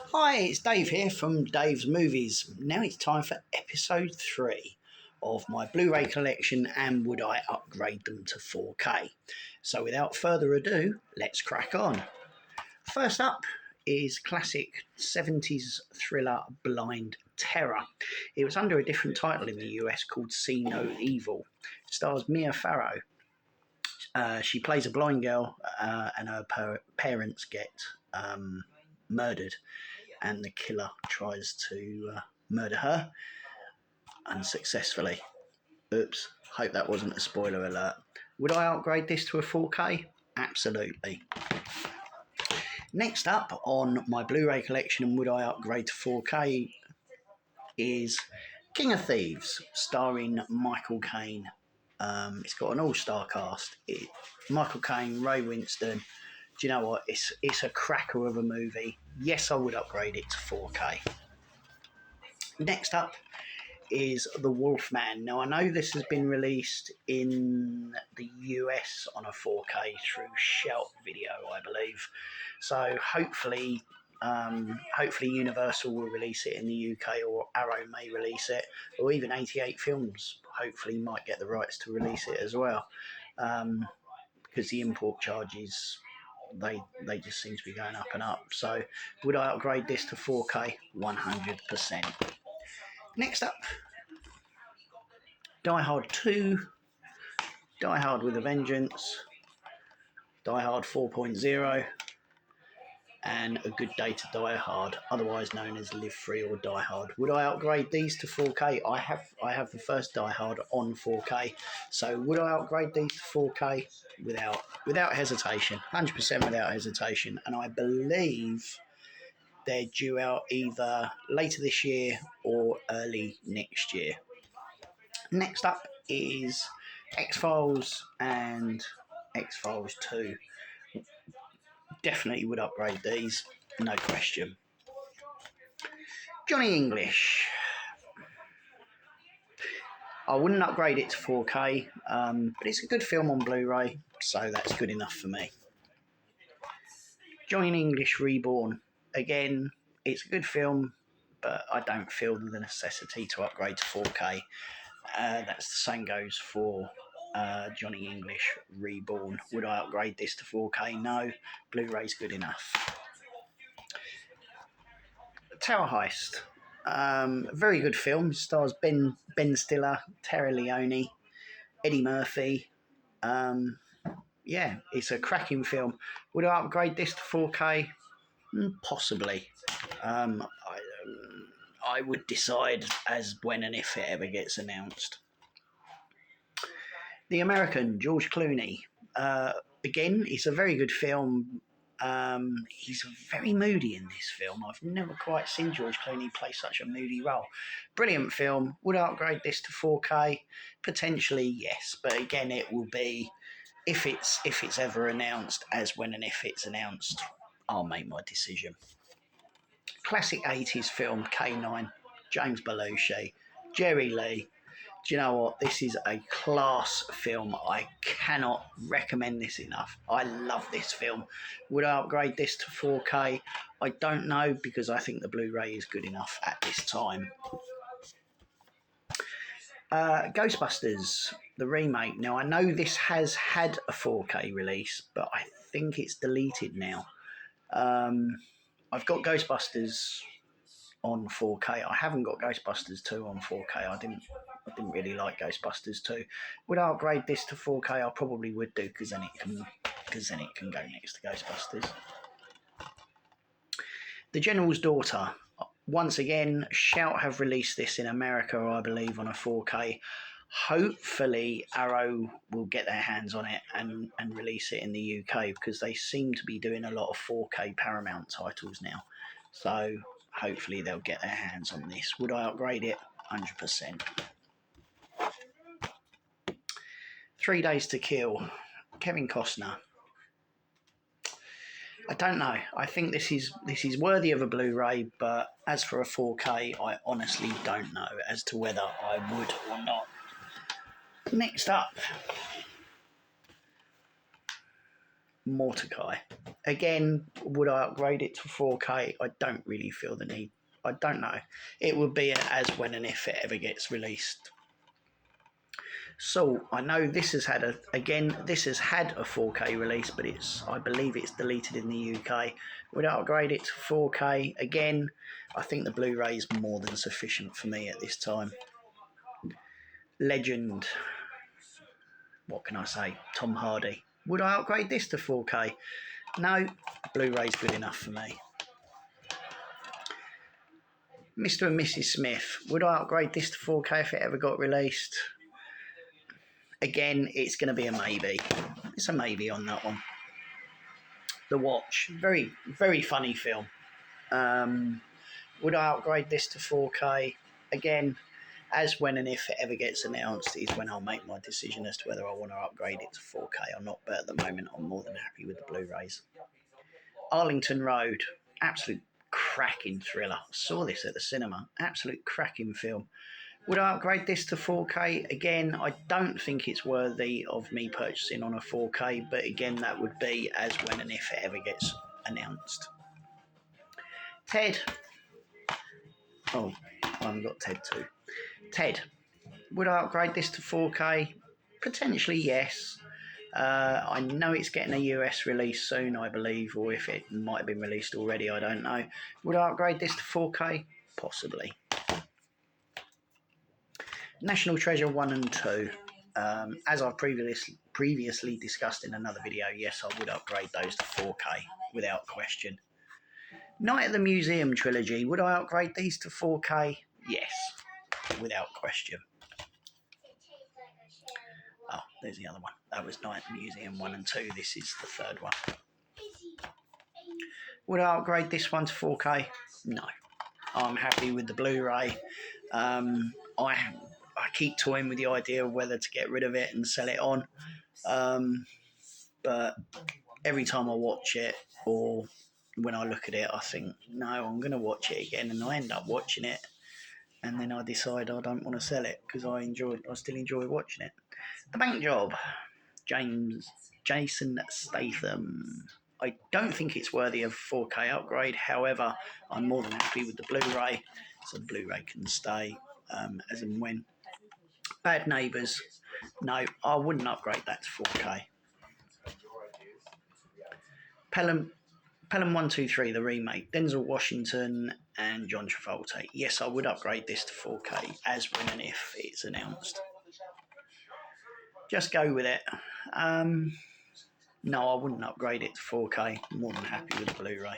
Hi, it's Dave here from Dave's Movies. Now it's time for episode 3 of my Blu-ray collection and would I upgrade them to 4K. So without further ado, let's crack on. First up is classic 70s thriller Blind Terror. It was under a different title in the US called See No Evil. It stars Mia Farrow. She plays a blind girl and her parents get murdered, and the killer tries to murder her unsuccessfully. Oops, hope that wasn't a spoiler alert. Would I upgrade this to a 4K? Absolutely. Next up on my Blu-ray collection and would I upgrade to 4K is King of Thieves, starring Michael Caine. It's got an all-star cast. Michael Caine, Ray Winstone. Do you know what? It's a cracker of a movie. Yes, I would upgrade it to 4K. Next up is The Wolfman. Now, I know this has been released in the US on a 4K through Shout Video, I believe. So hopefully Universal will release it in the UK, or Arrow may release it, or even 88 Films hopefully might get the rights to release it as well, because the import charges, they just seem to be going up and up. So would I upgrade this to 4K? 100%. Next up, Die Hard 2, Die Hard with a Vengeance, Die Hard 4.0, and A Good Day to Die Hard, otherwise known as Live Free or Die Hard. Would I upgrade these to 4K? I have the first Die Hard on 4K, so would I upgrade these to 4K? Without hesitation, 100% without hesitation, and I believe they're due out either later this year or early next year. Next up is X-Files and X-Files 2. Definitely would upgrade these, no question. Johnny English. I wouldn't upgrade it to 4K, but it's a good film on Blu-ray, so that's good enough for me. Johnny English Reborn. Again, it's a good film, but I don't feel the necessity to upgrade to 4K. That's the same goes for Johnny English Reborn. Would I upgrade this to 4K? No. Blu-ray's good enough. Tower Heist. Very good film. Stars Ben Stiller, Terry Leone, Eddie Murphy. Yeah, it's a cracking film. Would I upgrade this to 4K? Possibly. I would decide as when and if it ever gets announced. The American, George Clooney. Again, it's a very good film. He's very moody in this film. I've never quite seen George Clooney play such a moody role. Brilliant film. Would I upgrade this to 4K? Potentially, yes. But again, it will be, if it's ever announced, as when and if it's announced, I'll make my decision. Classic 80s film, K9, James Belushi, Jerry Lee. Do you know what? This is a class film. I cannot recommend this enough. I love this film. Would I upgrade this to 4K? I don't know, because I think the Blu-ray is good enough at this time. Ghostbusters, the remake. Now, I know this has had a 4K release, but I think it's deleted now. I've got Ghostbusters on 4K. I haven't got Ghostbusters 2 on 4K. I didn't really like Ghostbusters 2. Would I upgrade this to 4K? I probably would do, because then it can go next to Ghostbusters. The General's Daughter. Once again, Shout have released this in America, I believe, on a 4K. Hopefully Arrow will get their hands on it and release it in the UK, because they seem to be doing a lot of 4K Paramount titles now. So hopefully they'll get their hands on this. Would I upgrade it? 100%. 3 Days to Kill, Kevin Costner. I don't know. I think this is worthy of a Blu-ray, but as for a 4K, I honestly don't know as to whether I would or not. Next up, Mordecai. Again, would I upgrade it to 4K? I don't really feel the need. I don't know. It would be an as when and if it ever gets released. So I know this has had this has had a 4K release, but I believe it's deleted in the UK. Would I upgrade it to 4K? Again, I think the Blu-ray is more than sufficient for me at this time. Legend. What can I say? Tom Hardy. Would I upgrade this to 4K? No, Blu-ray's good enough for me. Mr. and Mrs. Smith. Would I upgrade this to 4K if it ever got released? Again, it's going to be a maybe. It's a maybe on that one. The Watch. Very, very funny film. Would I upgrade this to 4K? Again, as when and if it ever gets announced is when I'll make my decision as to whether I want to upgrade it to 4K or not. But at the moment, I'm more than happy with the Blu-rays. Arlington Road. Absolute cracking thriller. I saw this at the cinema. Absolute cracking film. Would I upgrade this to 4K? Again, I don't think it's worthy of me purchasing on a 4K, but again, that would be as when and if it ever gets announced. Ted. Oh, I haven't got Ted 2. Ted. Would I upgrade this to 4K? Potentially, yes. I know it's getting a US release soon, I believe, or if it might have been released already, I don't know. Would I upgrade this to 4K? Possibly. National Treasure 1 and 2. As I've previously discussed in another video, yes, I would upgrade those to 4K without question. Night at the Museum trilogy. Would I upgrade these to 4K? Yes, without question. Oh, there's the other one. That was Night at the Museum 1 and 2. This is the third one. Would I upgrade this one to 4K? No. I'm happy with the Blu-ray. I keep toying with the idea of whether to get rid of it and sell it on. But every time I watch it or when I look at it, I think, no, I'm going to watch it again. And I end up watching it. And then I decide I don't want to sell it because I still enjoy watching it. The Bank Job. Jason Statham. I don't think it's worthy of 4K upgrade. However, I'm more than happy with the Blu-ray. So the Blu-ray can stay as and when. Bad Neighbours. No, I wouldn't upgrade that to 4K. Pelham 123, the remake. Denzel Washington and John Travolta. Yes, I would upgrade this to 4K as when and if it's announced. Just go with it. No, I wouldn't upgrade it to 4K. I'm more than happy with the Blu-ray.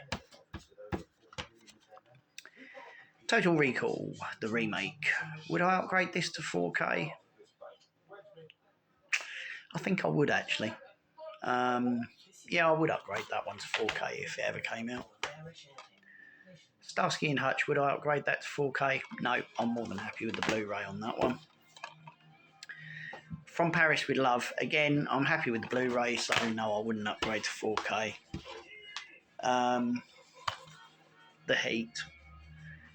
Total Recall, the remake. Would I upgrade this to 4K? I think I would actually. Yeah, I would upgrade that one to 4K if it ever came out. Starsky and Hutch, would I upgrade that to 4K? No, I'm more than happy with the Blu-ray on that one. From Paris with Love, again, I'm happy with the Blu-ray, so no, I wouldn't upgrade to 4K. The Heat.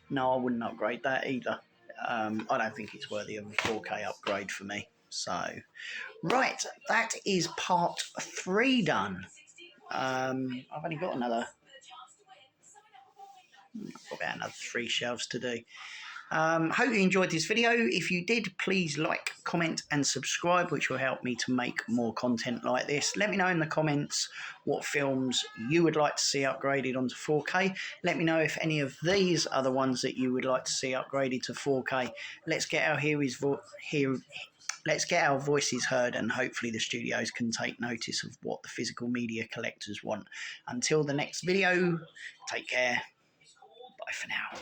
No, I wouldn't upgrade that either. I don't think it's worthy of a 4K upgrade for me. So, right, that is part 3 done. I've only got about another 3 shelves to do. Hope you enjoyed this video. If you did, please like, comment and subscribe, which will help me to make more content like this. Let me know in the comments what films you would like to see upgraded onto 4K. Let me know if any of these are the ones that you would like to see upgraded to 4K. Let's get our voices heard, and hopefully the studios can take notice of what the physical media collectors want. Until the next video, take care. Bye for now.